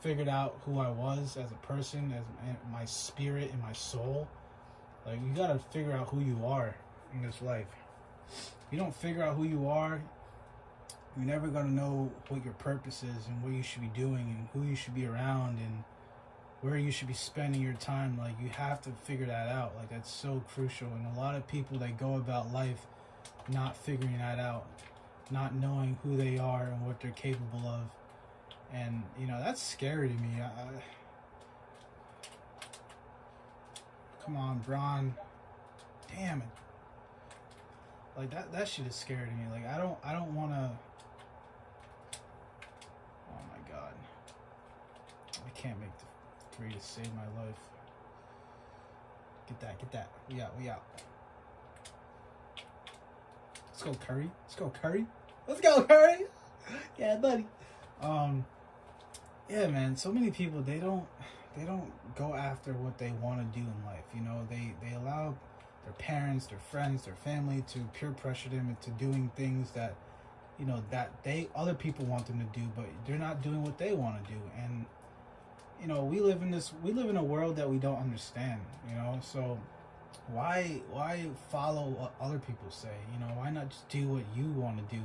figured out who I was as a person, as my spirit and my soul. Like, you gotta figure out who you are in this life. If you don't figure out who you are, you're never gonna know what your purpose is and what you should be doing and who you should be around and where you should be spending your time. Like, you have to figure that out. Like, that's so crucial. And a lot of people, they go about life not figuring that out, not knowing who they are and what they're capable of. And, you know, that's scary to me. Come on, Bron. Damn it. Like, that shit is scary to me. Like, I don't want to... Oh, my God. I can't make the three to save my life. Get that. We out. Let's go, Curry. Let's go, Curry. Yeah, buddy. Yeah, man. So many people, they don't go after what they want to do in life. You know, they allow their parents, their friends, their family to peer pressure them into doing things that, you know, that other people want them to do, but they're not doing what they want to do. And, you know, we live in a world that we don't understand, you know. So why follow what other people say? You know, why not just do what you want to do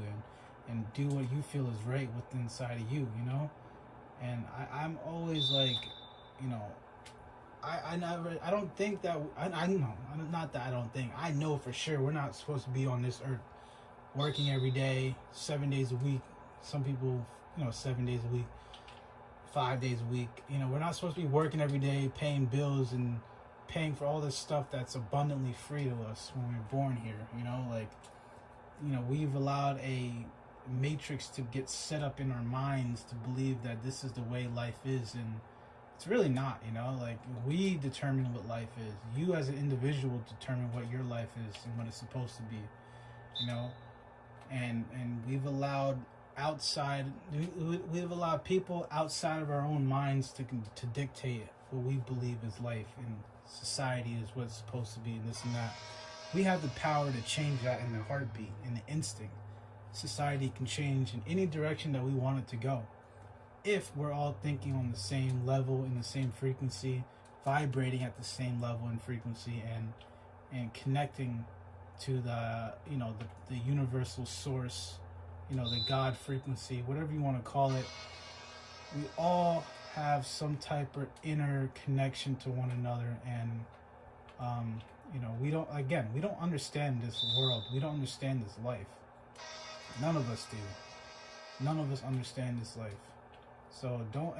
and do what you feel is right within inside of you, you know? And I'm always like, you know, I don't think that I know, not that I don't think, I know for sure we're not supposed to be on this earth working every day, 7 days a week. Some people, you know, 7 days a week, 5 days a week. You know, we're not supposed to be working every day, paying bills and paying for all this stuff that's abundantly free to us when we're born here. You know, like, you know, we've allowed a matrix to get set up in our minds to believe that this is the way life is, and it's really not. You know, like, we determine what life is. You as an individual determine what your life is and what it's supposed to be, you know. And we've allowed people outside of our own minds to dictate what we believe is life and society is what's supposed to be and this and that. We have the power to change that in the heartbeat, in the instinct. Society can change in any direction that we want it to go if we're all thinking on the same level, in the same frequency, vibrating at the same level and frequency, and connecting to the, you know, the universal source, you know, the God frequency, whatever you want to call it. We all have some type of inner connection to one another, and you know, we don't understand this world. We don't understand this life. None of us do. None of us understand this life. So don't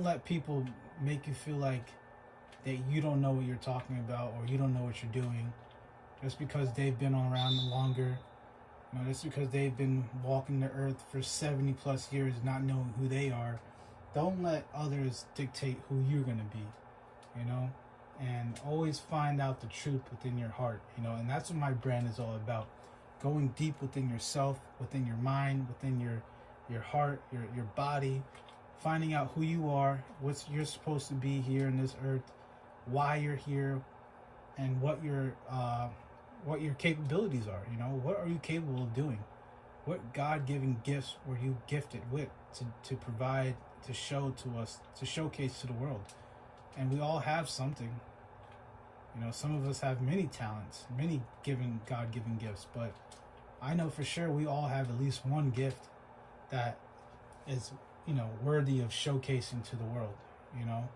let people make you feel like that you don't know what you're talking about or you don't know what you're doing just because they've been around longer. You know, just because they've been walking the earth for 70 plus years not knowing who they are. Don't let others dictate who you're going to be, you know, and always find out the truth within your heart, you know. And that's what my brand is all about. Going deep within yourself, within your mind, within your heart, your body, finding out who you are, what you're supposed to be here in this earth, why you're here, and what your capabilities are. You know, what are you capable of doing? What God-given gifts were you gifted with to provide, to show to us, to showcase to the world? And we all have something. You know, some of us have many talents, many God-given gifts, but I know for sure we all have at least one gift that is, you know, worthy of showcasing to the world, you know.